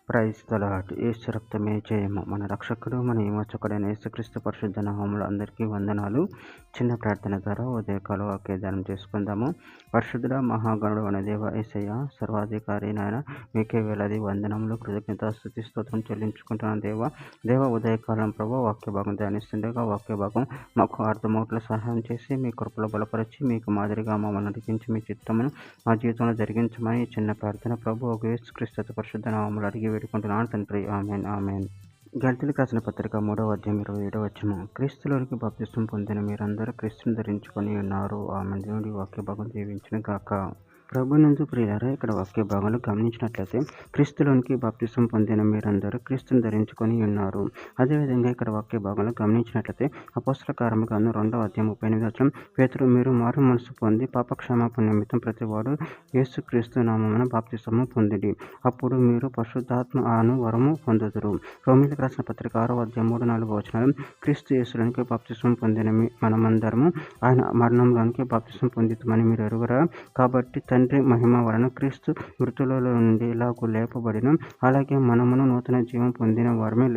Praise the lord. యేసు రక్తమే జయము. మన రక్షకుడు మన విమోచకుడైన యేసుక్రీస్తు పరిశుద్ధ నామములో అందరికీ వందనాలు. చిన్న ప్రార్థన ద్వారా ఉదయకాల వాక్యదానం చేసుకుందాము. పరిశుద్ధుడ మహాగణుడు అనే దేవ యేసయ్య, సర్వాధికారి నాయన, మీకే వేలాది వందనములు, కృతజ్ఞత, స్తుతి, స్తోత్రం చెల్లించుకుంటున్నాను దేవ ఉదయకాలం ప్రభు వాక్య భాగం ధ్యానిస్తుండగా వాక్య భాగం మాకు అర్థమవుట్లో సహాయం చేసి మీ కృపలో బలపరిచి మీకు మాదిరిగా మమ్మల్ని నడిపించి మీ చిత్తమును మా జీవితంలో జరిగించమని చిన్న ప్రార్థన ప్రభు ఒక యేసుక్రీస్తు పరిశుద్ధ నామములో అడిగి వేడుకుంటున్నాను తండ్రి. Amen amen. గళితీయులకు రాసిన పత్రిక 3వ అధ్యాయం 27వ వచనం. క్రీస్తులోనికి బాప్తిసం పొందిన మీరందరూ క్రీస్తుని ధరించుకొని ఉన్నారు. ఆమెన్. దేవుడి వాక్య భాగం దీవించును గాక. ప్రభునందు ప్రియులారా, ఇక్కడ వాక్య భాగంలో గమనించినట్లయితే క్రీస్తులోనికి బాప్తిసం పొందిన మీరందరూ క్రీస్తుని ధరించుకొని ఉన్నారు. అదేవిధంగా ఇక్కడ వాక్య భాగంలో గమనించినట్లయితే అపోస్తల కార్యముల గ్రంథం 2వ అధ్యాయం 38వ వచనం, పేతురు, మీరు మారు మనసు పొంది పాపక్షమాపణ నిమిత్తం ప్రతివాడు యేసుక్రీస్తు నామమున బాప్తిసము పొందిడి, అప్పుడు మీరు పరిశుద్ధాత్మ అను వరము పొందుదురు. రోమీయులకు రాసిన పత్రిక 6వ అధ్యాయం 3-4 వచనాలు, క్రీస్తు యేసులోనికి బాప్తిసం పొందిన మనమందరము ఆయన మరణంలోనికి బాప్తిసం పొందితమని మీరు ఎరుగురా. కాబట్టి తండ్రి మహిమ వలన క్రీస్తు మృతులలో నుండి ఇలాగూ లేపబడిన, అలాగే మనమును నూతన జీవం పొందిన వారమే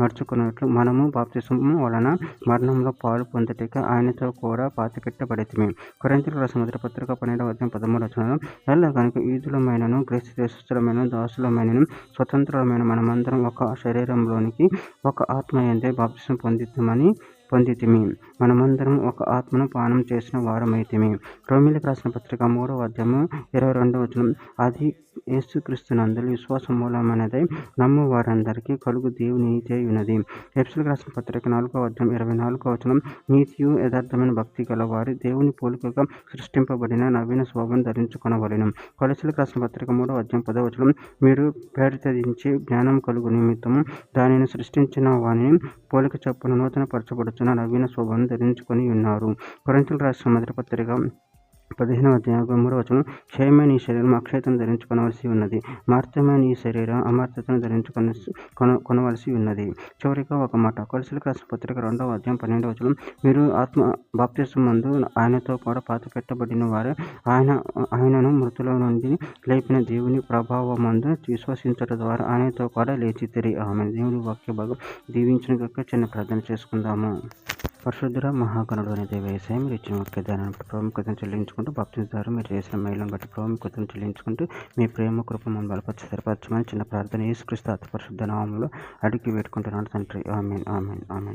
నడుచుకున్నట్లు మనము బాప్తిసము వలన మరణంలో పాలు పొందుటకు ఆయనతో కూడా పాతిపెట్టబడితిమి. కొరింథీయులకు రాసిన మొదటి పత్రిక 12వ అధ్యాయం 13వ వచనం, ఎలా కనుక యూదులమైనను గ్రీసు దేశస్థులమైన దాసులమైనను స్వతంత్రులమైన మనమందరం ఒక శరీరంలోనికి ఒక ఆత్మ యందే బాప్తిసం పొందితిమి, మనమందరం ఒక ఆత్మను పానం చేసిన వారమైతిమి. రోమీయులకు రాసిన పత్రిక 3వ అధ్యాయము 22వ వచనం, అది యేసుక్రీస్తునందు విశ్వాసం మూలమైనదై నమ్ము వారందరికీ కలుగు దేవుని నీతి అయి ఉన్నది. ఎఫెసీయులకు రాసిన పత్రిక 4వ అధ్యాయం 24వ వచనం, నీతియు యథార్థమైన భక్తి గల వారి దేవుని పోలికగా సృష్టింపబడిన నవీన స్వభావం ధరించుకొనవలెను. కొలస్సీయులకు రాసిన పత్రిక 3వ అధ్యాయం 10వ వచనం, మీరు పేరుతరించి జ్ఞానం కలుగు నిమిత్తము దానిని సృష్టించిన వానిని పోలిక చొప్పున నూతన పరచబడుచున్న నవీన స్వభావం ధరించుకొని ఉన్నారు. కొరింథీయులకు రాసిన మొదటి పత్రిక 15వ అధ్యాయం 3వ వచనం, క్షయమైన ఈ శరీరం అక్షయతను ధరించుకొనవలసి ఉన్నది, మార్తమైన ఈ శరీరం అమర్త్యతను కొనవలసి ఉన్నది. చివరిగా ఒక మాట, కొలస్సీయులకు రాసిన పత్రిక 2వ అధ్యాయం 12వ వచనం, మీరు ఆత్మ బాప్తిసమందు ఆయనతో కూడా పాతిపెట్టబడిన వారే, ఆయనను మృతుల నుండి లేపిన దేవుని ప్రభావమందు విశ్వసించుట ద్వారా ఆయనతో కూడా లేచితిరి. ఆమె. దేవుని వాక్య భాగం దీవించిన గాక. చిన్న ప్రార్థన చేసుకుందాము. పరిశుద్ధుడ మహాగణుడు అనే దేవ యేసయ్య, మీరు ఇచ్చిన వాక్య ధ్యానానికి ప్రాముఖ్యతను చెల్లించుకుంటూ భక్తుల ద్వారా మీరు చేసిన మేలును బట్టి ప్రాముఖ్యతను చెల్లించుకుంటూ మీ ప్రేమ కృప మనం బలపరిచి స్థిరపరచమని చిన్న ప్రార్థన యేసుక్రీస్తు అతి పరిశుద్ధ నామములో అడిగి వేడుకుంటున్నాను తండ్రి. Amen amen amen.